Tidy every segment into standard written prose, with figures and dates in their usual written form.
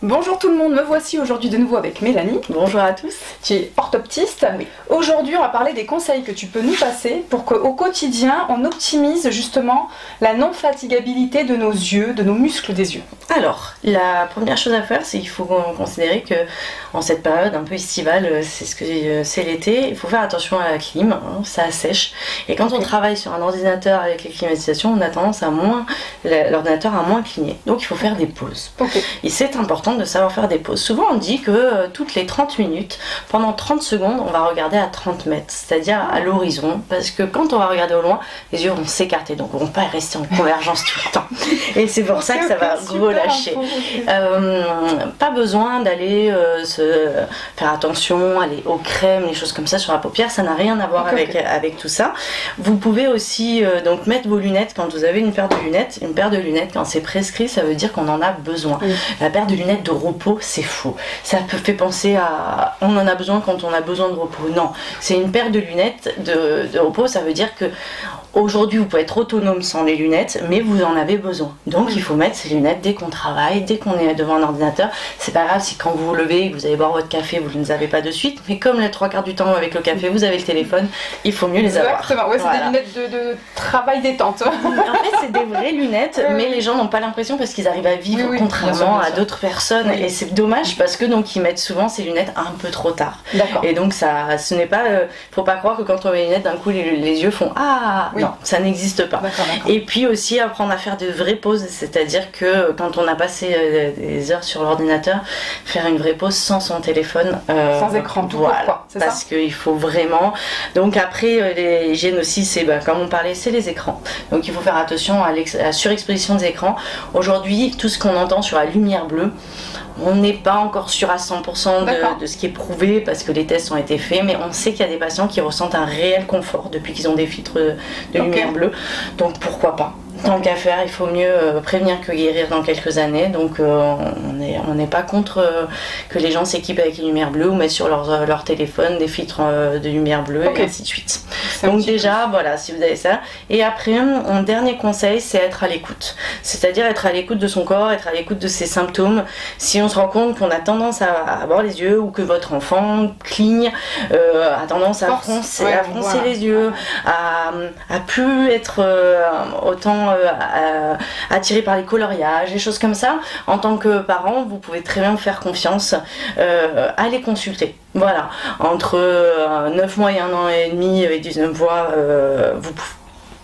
Bonjour tout le monde, me voici aujourd'hui de nouveau avec Mélanie. Bonjour à tous. Tu es orthoptiste. Oui. Aujourd'hui on va parler des conseils que tu peux nous passer pour qu'au quotidien on optimise justement la non-fatigabilité de nos yeux, de nos muscles des yeux. Alors, la première chose à faire, c'est qu'il faut considérer que en cette période un peu estivale, c'est l'été, il faut faire attention à la clim, hein, ça assèche. Et quand on travaille sur un ordinateur avec les climatisations, on a tendance à l'ordinateur à moins cligner. Donc il faut faire des pauses. Et c'est important de savoir faire des pauses. Souvent on dit que toutes les 30 minutes, pendant 30 secondes, on va regarder à 30 mètres, c'est-à-dire à l'horizon, parce que quand on va regarder au loin, les yeux vont s'écarter, donc on ne va pas rester en convergence tout le temps. Et c'est pour ça que ça va relâcher. Pas besoin d'aller faire attention, aller aux crèmes, les choses comme ça sur la paupière, ça n'a rien à voir avec tout ça. Vous pouvez aussi donc mettre vos lunettes quand vous avez une paire de lunettes. Une paire de lunettes, quand c'est prescrit, ça veut dire qu'on en a besoin. La paire de lunettes de repos, c'est faux. Ça peut faire penser à on en a besoin quand on a besoin de repos. Non, c'est une paire de lunettes de repos, ça veut dire que aujourd'hui vous pouvez être autonome sans les lunettes, mais vous en avez besoin. Donc il faut mettre ces lunettes dès qu'on travaille, dès qu'on est devant un ordinateur. C'est pas grave si quand vous vous levez et que vous allez boire votre café, vous ne les avez pas de suite, mais comme les 3/4 du temps avec le café, vous avez le téléphone, il faut mieux les avoir. Exactement, ouais, c'est des lunettes de travail détente. En fait, c'est des vraies lunettes, mais les gens n'ont pas l'impression parce qu'ils arrivent à vivre contrairement à d'autres personnes. Et c'est dommage parce que donc ils mettent souvent ces lunettes un peu trop tard. Et donc ça, ce n'est pas, faut pas croire que quand on met les lunettes, d'un coup les yeux font ah. Non, ça n'existe pas. Et puis aussi apprendre à faire de vraies pauses, c'est-à-dire que quand on a passé des heures sur l'ordinateur, faire une vraie pause sans son téléphone. Sans écran, tout pourquoi, c'est ça ? Parce qu'il faut vraiment. Donc après, les hygiènes aussi, c'est comme on parlait, c'est les écrans. Donc il faut faire attention à la surexposition des écrans. Aujourd'hui, tout ce qu'on entend sur la lumière bleue, on n'est pas encore sûr à 100% de ce qui est prouvé parce que les tests ont été faits, mais on sait qu'il y a des patients qui ressentent un réel confort depuis qu'ils ont des filtres de lumière bleue. Donc pourquoi pas ? Tant qu'à faire, il faut mieux prévenir que guérir dans quelques années. Donc on n'est pas contre que les gens s'équipent avec les lumières bleues ou mettent sur leur téléphone des filtres de lumière bleue et ainsi de suite. Donc déjà, voilà, si vous avez ça. Et après, un dernier conseil, c'est être à l'écoute. C'est-à-dire être à l'écoute de son corps, être à l'écoute de ses symptômes. Si on se rend compte qu'on a tendance à avoir les yeux ou que votre enfant cligne, a tendance à froncer les yeux, à plus être autant attiré par les coloriages, des choses comme ça, en tant que parent, vous pouvez très bien faire confiance, aller consulter. Voilà, entre 9 mois et 1 an et demi avec 19 voix,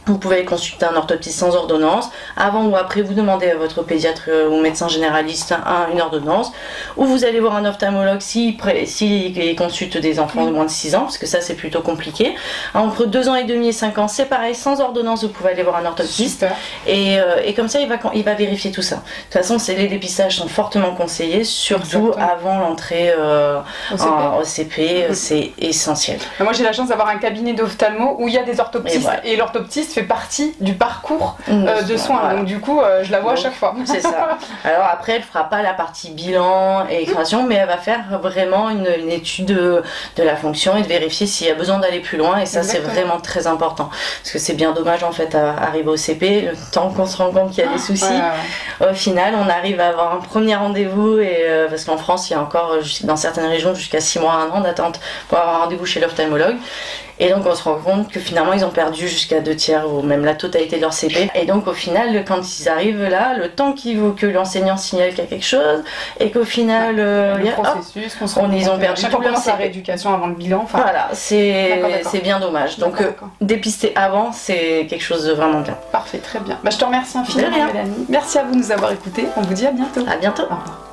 vous pouvez aller consulter un orthoptiste sans ordonnance. Avant ou après, vous demandez à votre pédiatre ou médecin généraliste une ordonnance. Ou vous allez voir un ophtalmologue s'il consulte des enfants de moins de 6 ans, parce que ça c'est plutôt compliqué. Entre 2 ans et demi et 5 ans, c'est pareil, sans ordonnance, vous pouvez aller voir un orthoptiste. Et comme ça, il va vérifier tout ça. De toute façon, les dépistages sont fortement conseillés, surtout avant l'entrée au CP, c'est essentiel. Moi j'ai la chance d'avoir un cabinet d'ophtalmo où il y a des orthoptistes et l'orthoptiste fait partie du parcours de soins, donc du coup je la vois à chaque fois. C'est ça. Alors après elle fera pas la partie bilan et création, mais elle va faire vraiment une étude de la fonction et de vérifier s'il y a besoin d'aller plus loin, et ça c'est vraiment très important, parce que c'est bien dommage en fait à arriver au CP, le temps qu'on se rend compte qu'il y a des soucis, au final on arrive à avoir un premier rendez-vous, et parce qu'en France il y a encore dans certaines régions jusqu'à 6 mois, 1 an d'attente pour avoir un rendez-vous chez l'ophtalmologue. Et donc on se rend compte que finalement ils ont perdu jusqu'à 2/3 ou même la totalité de leur CP. Et donc au final, quand ils arrivent là, le temps qu'il vaut que l'enseignant signale qu'il y a quelque chose, et qu'au final ils ont perdu tout leur CP. Rééducation avant le bilan. Enfin, voilà, c'est bien dommage. Donc dépister avant, c'est quelque chose de vraiment bien. Parfait, très bien. Je te remercie infiniment Mélanie. Merci à vous de nous avoir écoutés. On vous dit à bientôt. À bientôt. Au revoir.